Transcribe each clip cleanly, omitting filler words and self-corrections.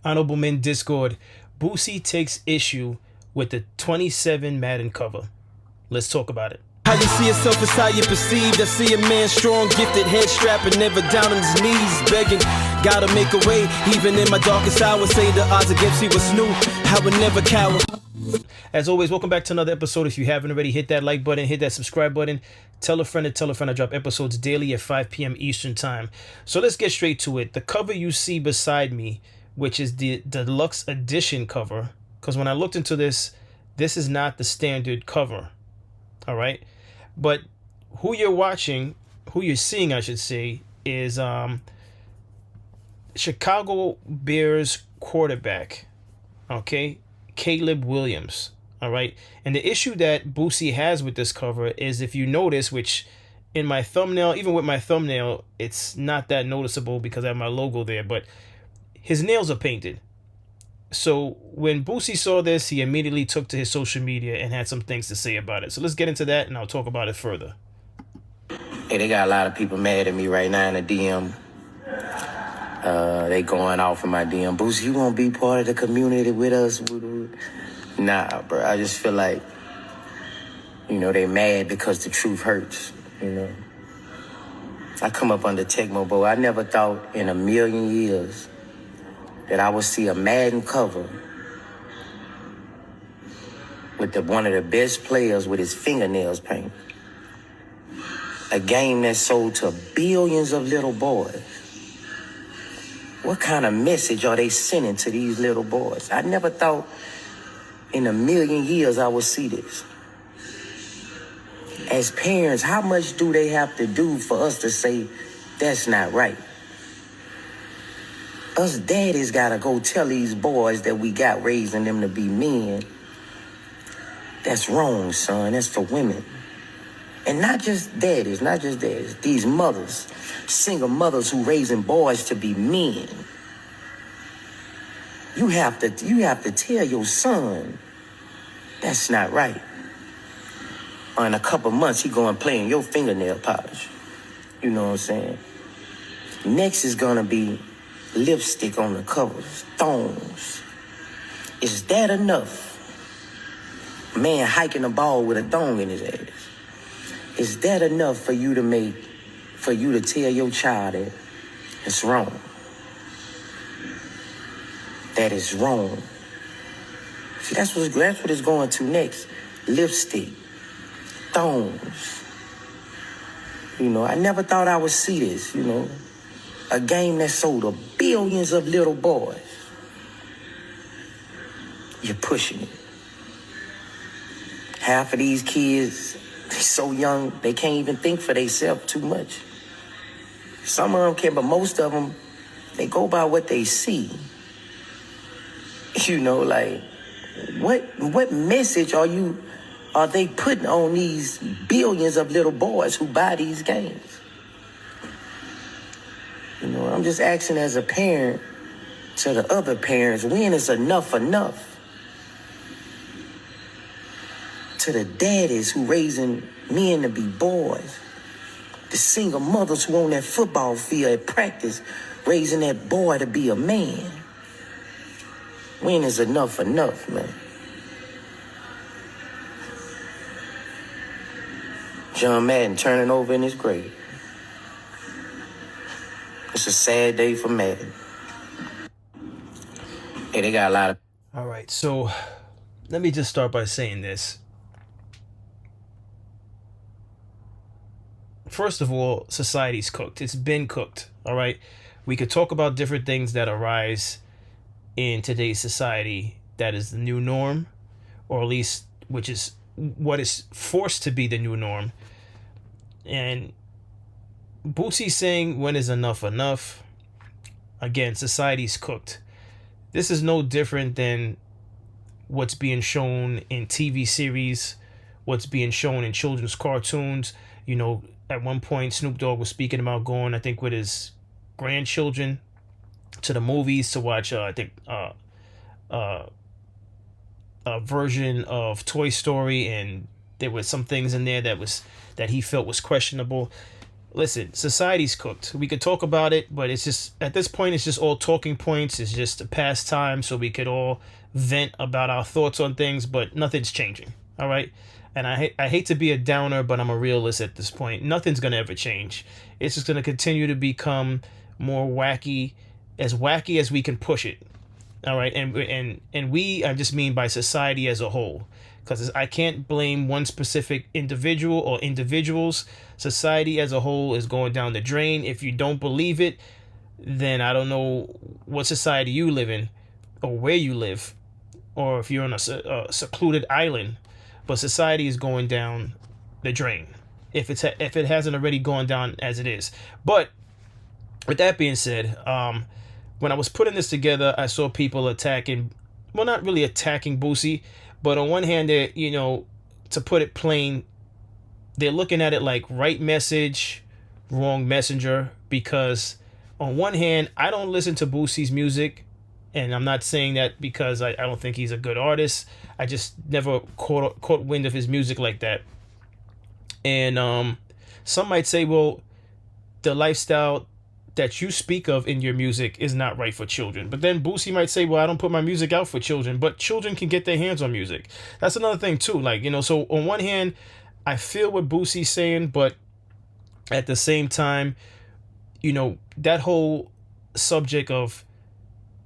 Honorable Men Discord, Boosie takes issue with the 27 Madden cover. Let's talk about it. How you see yourself is how you perceived. I see a man strong, gifted, head strapping, never down on his knees, begging. Gotta make a way, even in my darkest hour. Say the odds against me was new, I would never cower. As always, welcome back to another episode. If you haven't already, hit that like button, hit that subscribe button. Tell a friend to tell a friend. I drop episodes daily at 5 p.m. Eastern Time. So let's get straight to it. The cover you see beside me, which is the deluxe edition cover, because when I looked into this, this is not the standard cover. All right. But who you're seeing, I should say, is Chicago Bears quarterback, okay, Caleb Williams. All right. And the issue that Boosie has with this cover is, if you notice, which in my thumbnail, even with my thumbnail, it's not that noticeable because I have my logo there, but his nails are painted. So when Boosie saw this, he immediately took to his social media and had some things to say about it. So let's get into that, and I'll talk about it further. Hey, they got a lot of people mad at me right now in the DM. They going off in my DM. Boosie, you won't be part of the community with us? Nah, bro. I just feel like, they mad because the truth hurts, I come up under Tecmo Bowl. I never thought in a million years that I would see a Madden cover with one of the best players with his fingernails painted. A game that sold to billions of little boys. What kind of message are they sending to these little boys? I never thought in a million years I would see this. As parents, how much do they have to do for us to say that's not right? Us daddies gotta go tell these boys that we got raising them to be men. That's wrong, son. That's for women. And not just daddies. These mothers, single mothers who raising boys to be men. You have to tell your son that's not right. Or in a couple months, he going playing your fingernail polish. You know what I'm saying? Next is gonna be lipstick on the covers, thongs. Is that enough? Man hiking a ball with a thong in his ass. Is that enough for you to tell your child that it's wrong? That is wrong. See, that's what it's going to next. Lipstick, thongs. I never thought I would see this, A game that sold to billions of little boys. You're pushing it. Half of these kids, they're so young, they can't even think for themselves too much. Some of them can, but most of them, they go by what they see. What message are they putting on these billions of little boys who buy these games? I'm just asking as a parent to the other parents, when is enough enough? To the daddies who raising men to be boys. The single mothers who on that football field at practice raising that boy to be a man. When is enough enough, man? John Madden turning over in his grave. It's a sad day for Madden. Hey, they got a lot of... All right, so let me just start by saying this. First of all, society's cooked. It's been cooked, all right? We could talk about different things that arise in today's society that is the new norm, or at least which is what is forced to be the new norm. And Boosie saying, when is enough enough? Again, society's cooked. This is no different than what's being shown in TV series, what's being shown in children's cartoons. At one point, Snoop Dogg was speaking about going, I think, with his grandchildren to the movies to watch, a version of Toy Story, and there was some things in there that he felt was questionable. listen, society's cooked. We could talk about it, but it's just at this point, it's just all talking points. It's just a pastime, so we could all vent about our thoughts on things, but nothing's changing. All right. And I hate to be a downer, but I'm a realist at this point. Nothing's gonna ever change. It's just gonna continue to become more wacky as we can push it. All right, and we, I just mean by society as a whole, because I can't blame one specific individual or individuals. Society as a whole is going down the drain. If you don't believe it, then I don't know what society you live in, or where you live, or if you're on a secluded island. But society is going down the drain if it hasn't already gone down as it is. But with that being said, when I was putting this together, I saw people attacking, well, not really attacking Boosie, but on one hand, they're, to put it plain, they're looking at it like right message, wrong messenger, because on one hand, I don't listen to Boosie's music, and I'm not saying that because I don't think he's a good artist. I just never caught wind of his music like that. And some might say, well, the lifestyle that you speak of in your music is not right for children. But then Boosie might say, well, I don't put my music out for children, but children can get their hands on music. That's another thing too. Like, so on one hand, I feel what Boosie's saying, but at the same time, that whole subject of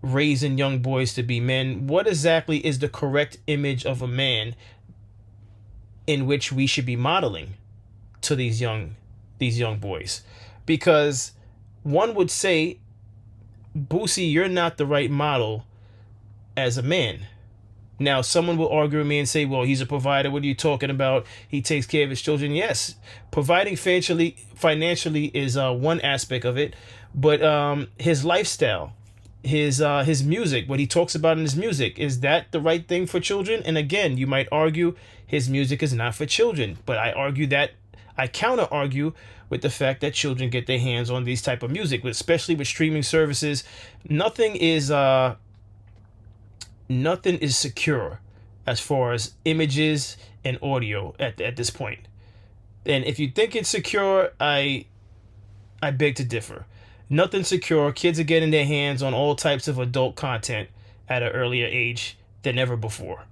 raising young boys to be men, what exactly is the correct image of a man in which we should be modeling to these young boys? Because one would say, Boosie, you're not the right model as a man. Now, someone will argue with me and say, well, he's a provider. What are you talking about? He takes care of his children. Yes, providing financially is one aspect of it, but his lifestyle, his music, what he talks about in his music, is that the right thing for children? And again, you might argue his music is not for children, but I counter argue with the fact that children get their hands on these type of music, especially with streaming services. Nothing is secure as far as images and audio at this point. And if you think it's secure, I beg to differ. Nothing secure. Kids are getting their hands on all types of adult content at an earlier age than ever before.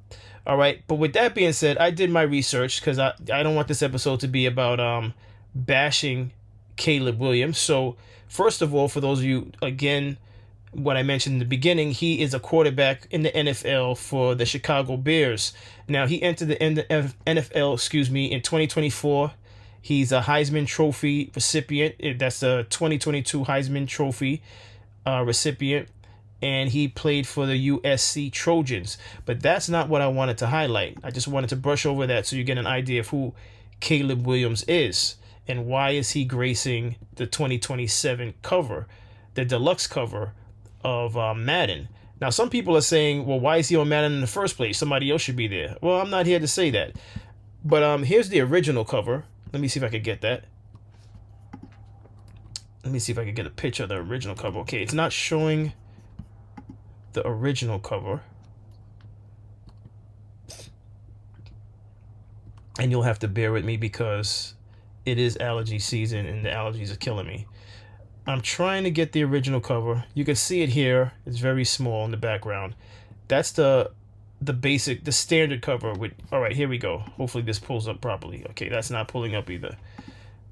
All right. But with that being said, I did my research because I don't want this episode to be about bashing Caleb Williams. So first of all, for those of you, again, what I mentioned in the beginning, he is a quarterback in the NFL for the Chicago Bears. Now, he entered the NFL, in 2024. He's a Heisman Trophy recipient. That's the 2022 Heisman Trophy recipient. And he played for the USC Trojans. But that's not what I wanted to highlight. I just wanted to brush over that so you get an idea of who Caleb Williams is and why is he gracing the 2027 cover, the deluxe cover of Madden. Now, some people are saying, well, why is he on Madden in the first place? Somebody else should be there. Well, I'm not here to say that. But here's the original cover. Let me see if I can get that. Let me see if I can get a picture of the original cover. Okay, it's not showing the original cover. And you'll have to bear with me because it is allergy season and the allergies are killing me. I'm trying to get the original cover. You can see it here. It's very small in the background. That's the standard cover with, all right, here we go. Hopefully this pulls up properly. Okay, that's not pulling up either.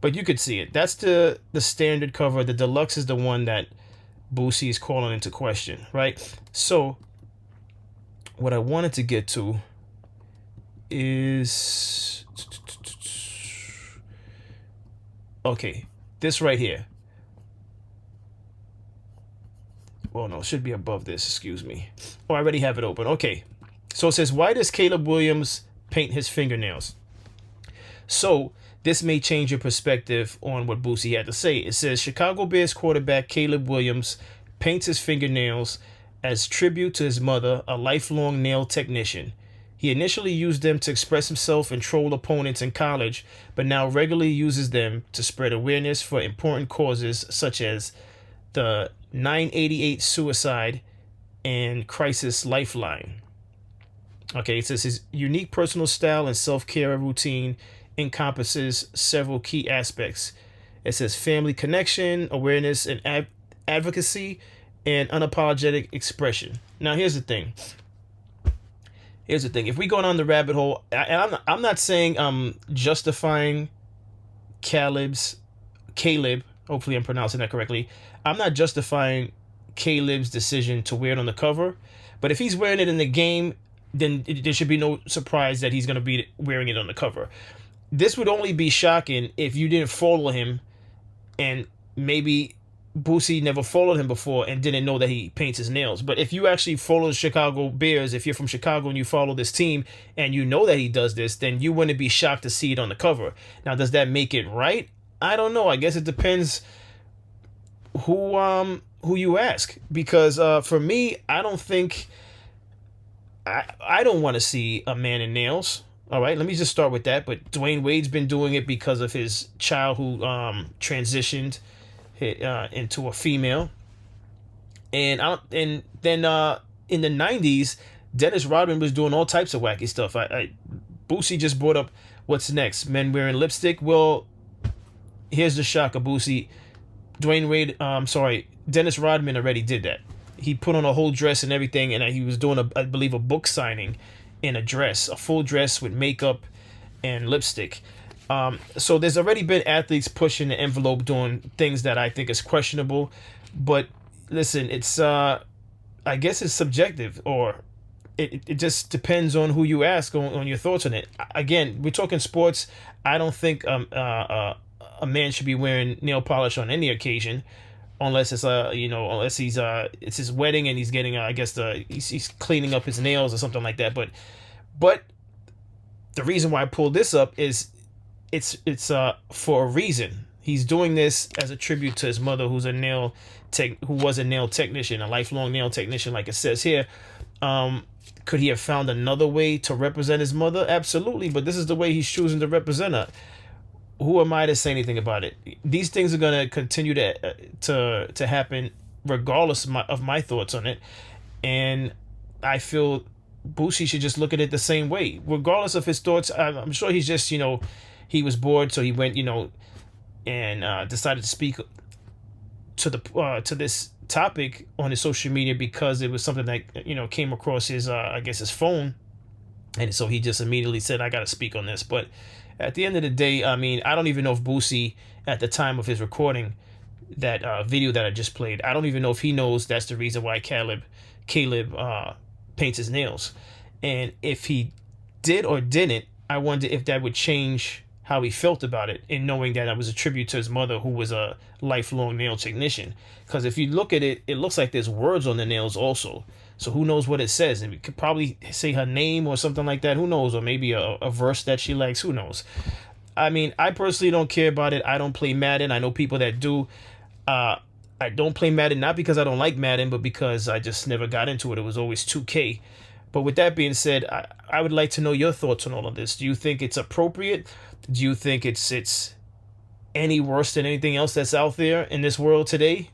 But you could see it. That's the standard cover. The deluxe is the one that Boosie is calling into question, right? So what I wanted to get to is, okay, this right here. Well, no, it should be above this, excuse me. Oh, I already have it open. Okay. So it says, why does Caleb Williams paint his fingernails? So this may change your perspective on what Boosie had to say. It says, Chicago Bears quarterback Caleb Williams paints his fingernails as tribute to his mother, a lifelong nail technician. He initially used them to express himself and troll opponents in college, but now regularly uses them to spread awareness for important causes such as the 988 suicide and crisis lifeline. Okay, it says his unique personal style and self-care routine encompasses several key aspects, It says family connection, awareness, and advocacy, and unapologetic expression. Now, here's the thing. If we go down the rabbit hole, and I'm not saying I'm justifying Caleb. Hopefully, I'm pronouncing that correctly. I'm not justifying Caleb's decision to wear it on the cover, but if he's wearing it in the game, then there should be no surprise that he's going to be wearing it on the cover. This would only be shocking if you didn't follow him, and maybe Boosie never followed him before and didn't know that he paints his nails. But if you actually follow the Chicago Bears, if you're from Chicago and you follow this team and you know that he does this, then you wouldn't be shocked to see it on the cover. Now, does that make it right? I don't know. I guess it depends who you ask. Because for me, I don't think I don't want to see a man in nails. All right, let me just start with that. But Dwayne Wade's been doing it because of his child who transitioned into a female, and then in the 90s, Dennis Rodman was doing all types of wacky stuff. Boosie just brought up what's next, men wearing lipstick. Well, here's the shocker, Boosie. Dennis Rodman already did that. He put on a whole dress and everything, and he was doing I believe a book signing in a dress, a full dress with makeup and lipstick. So there's already been athletes pushing the envelope, doing things that I think is questionable. But listen, it's I guess it's subjective, or it just depends on who you ask on your thoughts on it. Again, we're talking sports. I don't think a man should be wearing nail polish on any occasion, unless it's unless he's it's his wedding and he's getting he's cleaning up his nails or something like that. But the reason why I pulled this up is it's for a reason. He's doing this as a tribute to his mother, who was a nail technician, a lifelong nail technician, like it says here. Could he have found another way to represent his mother? Absolutely, but this is the way he's choosing to represent her. Who am I to say anything about it? These things are going to continue to happen regardless of my thoughts on it. And I feel Boosie should just look at it the same way. Regardless of his thoughts, I'm sure he's just, he was bored, so he went, and decided to speak to this topic on his social media because it was something that, came across his, his phone. And so he just immediately said, I got to speak on this. But at the end of the day, I mean, I don't even know if Boosie, at the time of his recording that video that I just played, I don't even know if he knows that's the reason why Caleb paints his nails. And if he did or didn't, I wonder if that would change how he felt about it, in knowing that it was a tribute to his mother, who was a lifelong nail technician. Because if you look at it, it looks like there's words on the nails also. So who knows what it says? And we could probably say her name or something like that. Who knows? Or maybe a verse that she likes. Who knows? I mean, I personally don't care about it. I don't play Madden. I know people that do. I don't play Madden, not because I don't like Madden, but because I just never got into it. It was always 2K. But with that being said, I would like to know your thoughts on all of this. Do you think it's appropriate? Do you think it's any worse than anything else that's out there in this world today?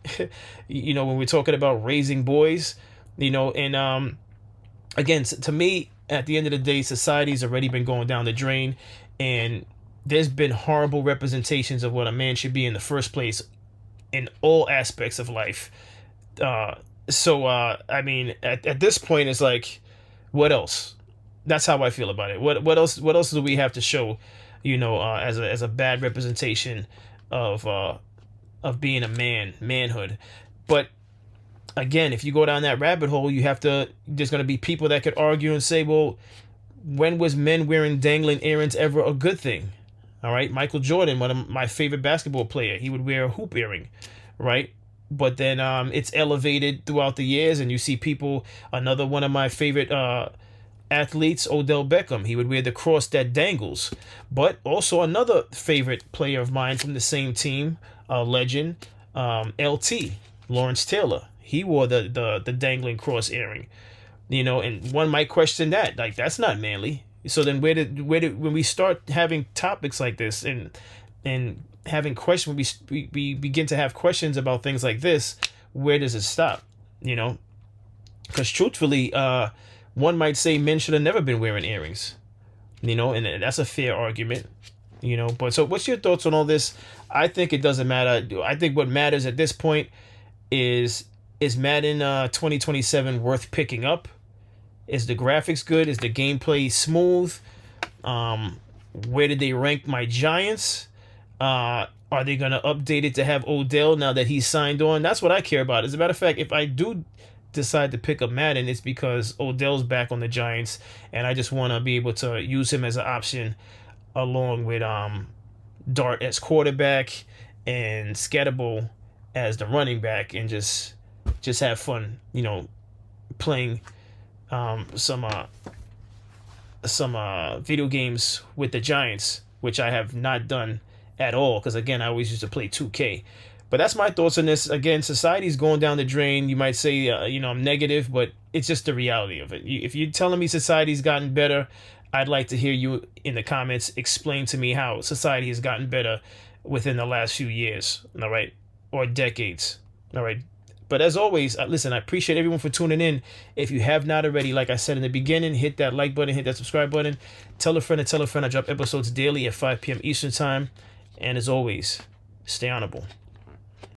When we're talking about raising boys, and again, to me, at the end of the day, society's already been going down the drain, and there's been horrible representations of what a man should be in the first place in all aspects of life. I mean, at this point, it's like, what else? That's how I feel about it. What else do we have to show, as a bad representation of being a man, manhood? But again, if you go down that rabbit hole, there's going to be people that could argue and say, well, when was men wearing dangling earrings ever a good thing? All right. Michael Jordan, one of my favorite basketball player, he would wear a hoop earring, right? But then it's elevated throughout the years, and you see people, another one of my favorite athletes, Odell Beckham, he would wear the cross that dangles. But also another favorite player of mine from the same team, legend, LT, Lawrence Taylor. He wore the dangling cross earring, and one might question that, like, that's not manly. So then where did when we start having topics like this and having questions, we begin to have questions about things like this, where does it stop? Because truthfully, one might say men should have never been wearing earrings, and that's a fair argument. You know, but so what's your thoughts on all this? I think it doesn't matter. I think what matters at this point is Madden 2027 worth picking up? Is the graphics good? Is the gameplay smooth? Where did they rank my Giants? Are they gonna update it to have Odell now that he's signed on? That's what I care about. As a matter of fact, if I do decide to pick up Madden, it's because Odell's back on the Giants, and I just want to be able to use him as an option along with Dart as quarterback and Scatterbo as the running back, and just have fun, you know, playing some video games with the Giants, which I have not done at all, because again, I always used to play 2K. But that's my thoughts on this. Again, society's going down the drain. You might say, you know, I'm negative, but it's just the reality of it. If you're telling me society's gotten better, I'd like to hear you in the comments explain to me how society has gotten better within the last few years, all right, or decades, all right. But as always, listen, I appreciate everyone for tuning in. If you have not already, like I said in the beginning, hit that like button, hit that subscribe button. Tell a friend to tell a friend. I drop episodes daily at 5 p.m. Eastern Time. And as always, stay honorable.